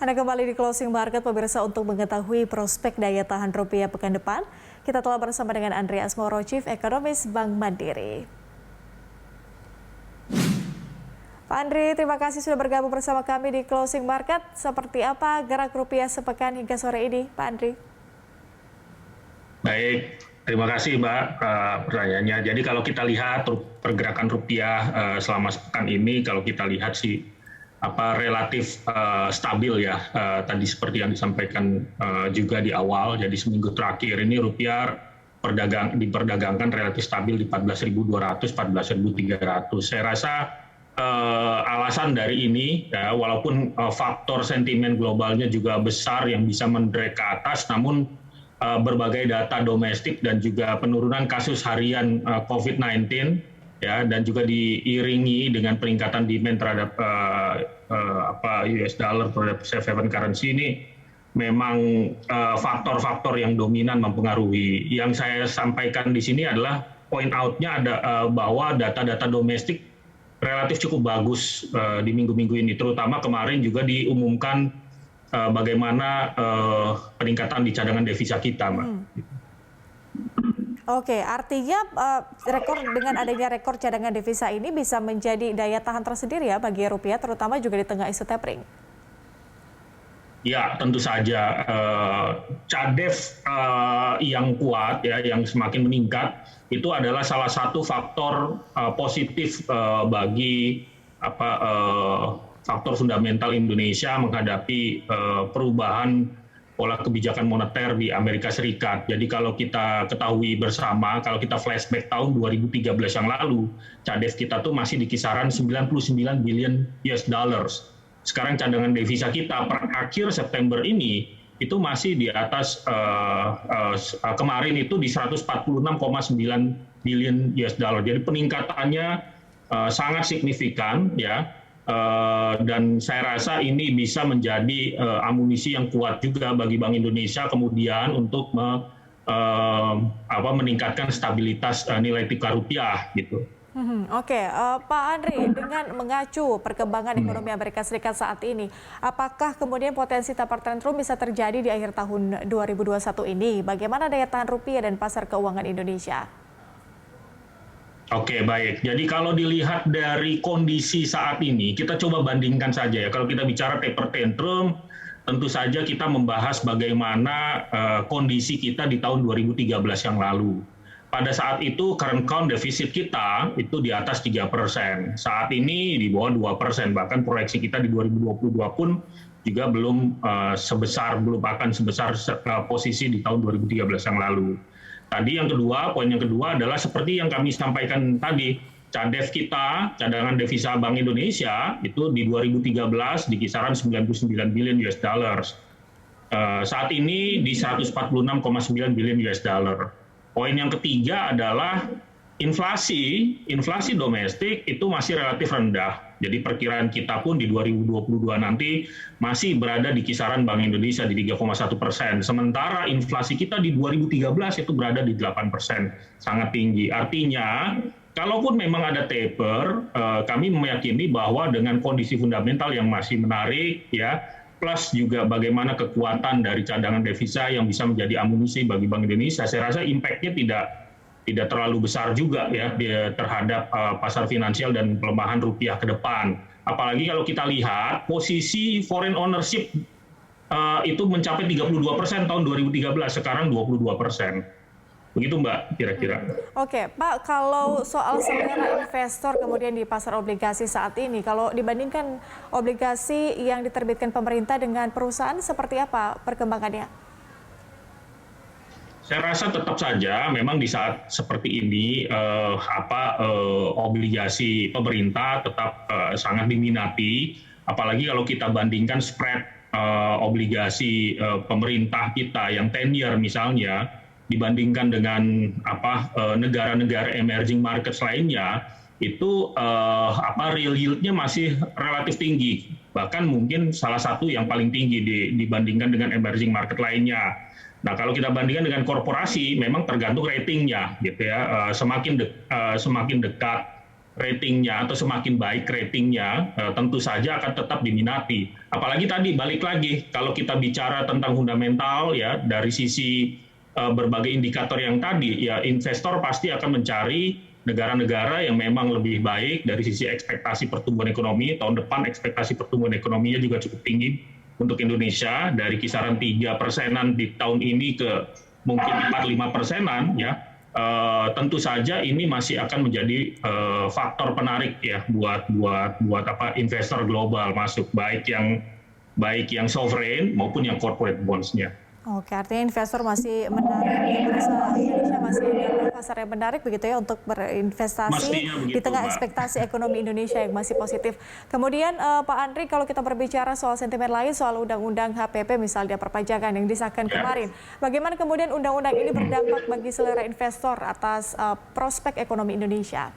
Anda kembali di Closing Market, pemirsa, untuk mengetahui prospek daya tahan rupiah pekan depan. Kita telah bersama dengan Andreas Moro, Chief Economist Bank Mandiri. Pak Andri, terima kasih sudah bergabung bersama kami di Closing Market. Seperti apa gerak rupiah sepekan hingga sore ini, Pak Andri? Baik, terima kasih Mbak pertanyaannya. Jadi kalau kita lihat pergerakan rupiah selama sepekan ini, kalau kita lihat sih relatif stabil ya. Tadi seperti yang disampaikan juga di awal, jadi seminggu terakhir ini rupiah diperdagangkan relatif stabil di 14.200, 14.300. Saya rasa alasan dari ini, ya, walaupun faktor sentimen globalnya juga besar yang bisa mendrag ke atas, namun berbagai data domestik dan juga penurunan kasus harian COVID-19, ya, dan juga diiringi dengan peningkatan demand terhadap US dollar terhadap safe haven currency ini memang faktor-faktor yang dominan mempengaruhi. Yang saya sampaikan di sini adalah point out-nya ada bahwa data-data domestik relatif cukup bagus di minggu-minggu ini, terutama kemarin juga diumumkan bagaimana peningkatan di cadangan devisa kita, Mbak. Oke, artinya dengan adanya rekor cadangan devisa ini bisa menjadi daya tahan tersendiri ya bagi rupiah, terutama juga di tengah isu tapering. Ya, tentu saja CADEV yang kuat, ya, yang semakin meningkat, itu adalah salah satu faktor positif bagi faktor fundamental Indonesia menghadapi perubahan pola kebijakan moneter di Amerika Serikat. Jadi kalau kita ketahui bersama, kalau kita flashback tahun 2013 yang lalu, CADEV kita tuh masih di kisaran 99 billion US dollars. Sekarang cadangan devisa kita per akhir September ini itu masih di atas kemarin itu di 146,9 billion US dollar. Jadi peningkatannya sangat signifikan, ya. Dan saya rasa ini bisa menjadi amunisi yang kuat juga bagi Bank Indonesia kemudian untuk meningkatkan stabilitas nilai tukar rupiah gitu. Oke, Pak Andri, dengan mengacu perkembangan ekonomi Amerika Serikat saat ini, apakah kemudian potensi taper tantrum bisa terjadi di akhir tahun 2021 ini? Bagaimana daya tahan rupiah dan pasar keuangan Indonesia? Oke, baik. Jadi kalau dilihat dari kondisi saat ini, kita coba bandingkan saja ya. Kalau kita bicara taper tantrum, tentu saja kita membahas bagaimana kondisi kita di tahun 2013 yang lalu. Pada saat itu current account defisit kita itu di atas 3%. Saat ini di bawah 2%. Bahkan proyeksi kita di 2022 pun juga belum akan sebesar posisi di tahun 2013 yang lalu. Tadi poin yang kedua adalah seperti yang kami sampaikan tadi, CADEV kita, cadangan devisa Bank Indonesia, itu di 2013 di kisaran 99 billion US dollars. Saat ini di 146,9 billion US dollar. Poin yang ketiga adalah inflasi domestik itu masih relatif rendah. Jadi perkiraan kita pun di 2022 nanti masih berada di kisaran Bank Indonesia di 3,1%. Sementara inflasi kita di 2013 itu berada di 8%, sangat tinggi. Artinya, kalaupun memang ada taper, kami meyakini bahwa dengan kondisi fundamental yang masih menarik, ya, plus juga bagaimana kekuatan dari cadangan devisa yang bisa menjadi amunisi bagi Bank Indonesia, saya rasa impact-nya tidak terlalu besar juga ya terhadap pasar finansial dan pelemahan rupiah ke depan. Apalagi kalau kita lihat posisi foreign ownership itu mencapai 32% tahun 2013, sekarang 22%. Begitu Mbak, kira-kira. Oke, Pak, kalau soal selera investor kemudian di pasar obligasi saat ini, kalau dibandingkan obligasi yang diterbitkan pemerintah dengan perusahaan, seperti apa perkembangannya? Saya rasa tetap saja memang di saat seperti ini obligasi pemerintah tetap sangat diminati, apalagi kalau kita bandingkan spread obligasi pemerintah kita yang 10 year misalnya dibandingkan dengan negara-negara emerging markets lainnya, itu real yield-nya masih relatif tinggi, bahkan mungkin salah satu yang paling tinggi dibandingkan dengan emerging market lainnya. Nah, kalau kita bandingkan dengan korporasi, memang tergantung ratingnya, gitu ya. Semakin dekat ratingnya atau semakin baik ratingnya, tentu saja akan tetap diminati. Apalagi tadi balik lagi kalau kita bicara tentang fundamental ya dari sisi berbagai indikator yang tadi, ya investor pasti akan mencari negara-negara yang memang lebih baik dari sisi ekspektasi pertumbuhan ekonomi. Tahun depan ekspektasi pertumbuhan ekonominya juga cukup tinggi untuk Indonesia, dari kisaran 3%-an di tahun ini ke mungkin 4-5%-an ya. Tentu saja ini masih akan menjadi faktor penarik ya buat investor global masuk, baik yang sovereign maupun yang corporate bonds-nya. Oke, artinya investor masih menarik, Indonesia masih adalah pasar yang menarik begitu ya untuk berinvestasi di tengah ekspektasi ekonomi Indonesia yang masih positif. Kemudian Pak Andri, kalau kita berbicara soal sentimen lain, soal undang-undang HPP misalnya perpajakan yang disahkan kemarin, bagaimana kemudian undang-undang ini berdampak bagi selera investor atas prospek ekonomi Indonesia?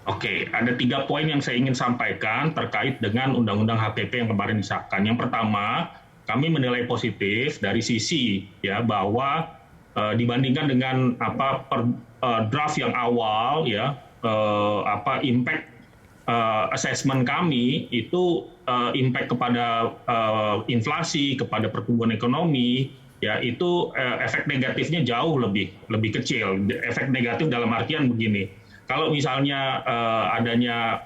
Oke, ada 3 poin yang saya ingin sampaikan terkait dengan undang-undang HPP yang kemarin disahkan. Yang pertama, kami menilai positif dari sisi ya bahwa dibandingkan dengan draft yang awal ya, impact assessment kami itu impact kepada inflasi, kepada pertumbuhan ekonomi ya, itu efek negatifnya jauh lebih kecil. Efek negatif dalam artian begini. Kalau misalnya adanya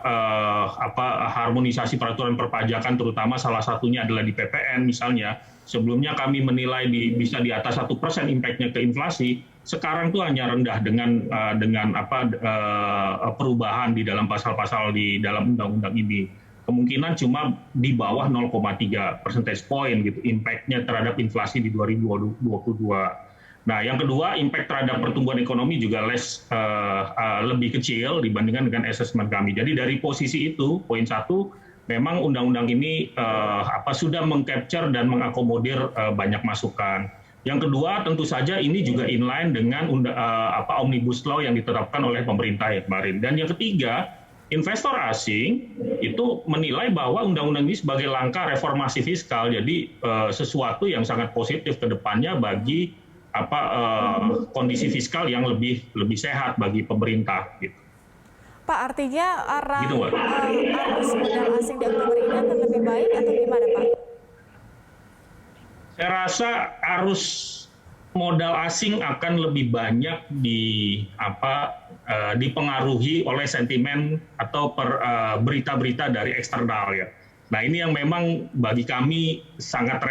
harmonisasi peraturan perpajakan, terutama salah satunya adalah di PPN misalnya, sebelumnya kami menilai bisa di atas 1% impact-nya ke inflasi, sekarang tuh hanya rendah dengan perubahan di dalam pasal-pasal di dalam undang-undang ini. Kemungkinan cuma di bawah 0,3 percentage point gitu impact-nya terhadap inflasi di 2022. Nah, yang kedua, impact terhadap pertumbuhan ekonomi juga lebih kecil dibandingkan dengan asesmen kami. Jadi dari posisi itu, poin 1, memang undang-undang ini sudah mengcapture dan mengakomodir banyak masukan. Yang kedua, tentu saja ini juga inline dengan omnibus law yang ditetapkan oleh pemerintah ya kemarin. Dan yang ketiga, investor asing itu menilai bahwa undang-undang ini sebagai langkah reformasi fiskal, jadi sesuatu yang sangat positif ke depannya bagi kondisi fiskal yang lebih sehat bagi pemerintah gitu. Pak, artinya arus modal asing di Oktober ini akan lebih baik atau gimana, Pak? Saya rasa arus modal asing akan lebih banyak dipengaruhi oleh sentimen atau berita-berita dari eksternal ya. Nah, ini yang memang bagi kami sangat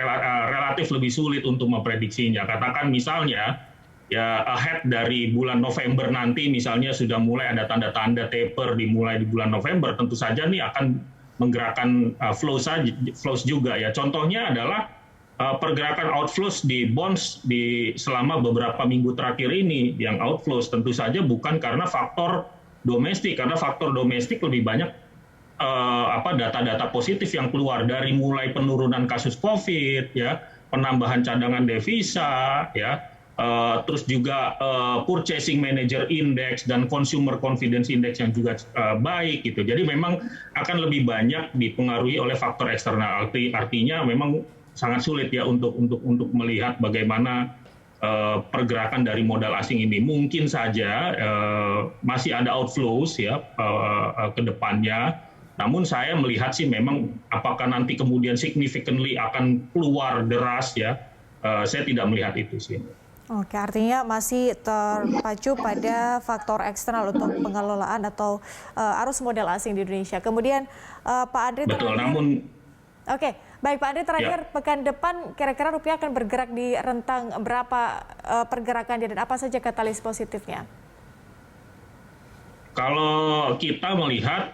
relatif lebih sulit untuk memprediksinya. Katakan misalnya, ya ahead dari bulan November nanti misalnya sudah mulai ada tanda-tanda taper dimulai di bulan November, tentu saja nih akan menggerakkan flows juga ya. Contohnya adalah pergerakan outflows di bonds selama beberapa minggu terakhir ini, yang outflows tentu saja bukan karena faktor domestik, karena faktor domestik lebih banyak data-data positif yang keluar dari mulai penurunan kasus COVID, ya, penambahan cadangan devisa, ya, terus juga purchasing manager index dan consumer confidence index yang juga baik gitu. Jadi memang akan lebih banyak dipengaruhi oleh faktor eksternal. Artinya memang sangat sulit ya untuk melihat bagaimana pergerakan dari modal asing ini. Mungkin saja masih ada outflows ya ke depannya. Namun saya melihat sih memang apakah nanti kemudian significantly akan keluar deras ya, saya tidak melihat itu sih. Oke, artinya masih terpacu pada faktor eksternal untuk pengelolaan atau arus modal asing di Indonesia. Kemudian Pak Andri Betul, Oke, baik Pak Andri, terakhir ya. Pekan depan kira-kira rupiah akan bergerak di rentang berapa pergerakan dan apa saja katalis positifnya? Kalau kita melihat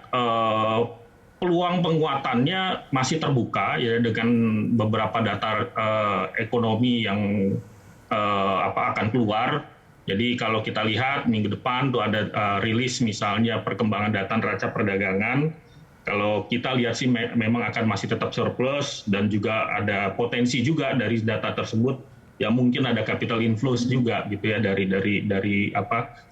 peluang penguatannya masih terbuka ya dengan beberapa data ekonomi yang akan keluar. Jadi kalau kita lihat minggu depan tuh ada rilis misalnya perkembangan data neraca perdagangan. Kalau kita lihat sih memang akan masih tetap surplus dan juga ada potensi juga dari data tersebut. Ya mungkin ada capital inflows juga gitu ya dari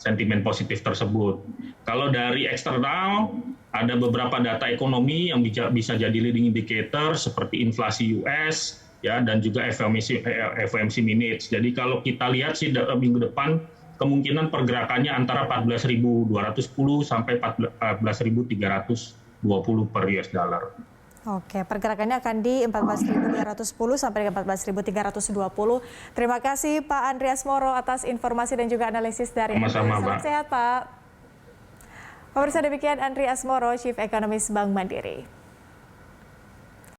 sentimen positif tersebut. Kalau dari eksternal ada beberapa data ekonomi yang bisa jadi leading indicator seperti inflasi US ya dan juga FOMC minutes. Jadi kalau kita lihat sih minggu depan kemungkinan pergerakannya antara 14.210 sampai 14.320 per US dollar. Oke, pergerakannya akan di 14.210 sampai dengan 14.320. Terima kasih Pak Andreas Moro atas informasi dan juga analisis dari Anda. Sama-sama, Salam sehat, Pak. Pemirsa, demikian Andreas Moro, Chief Economist Bank Mandiri.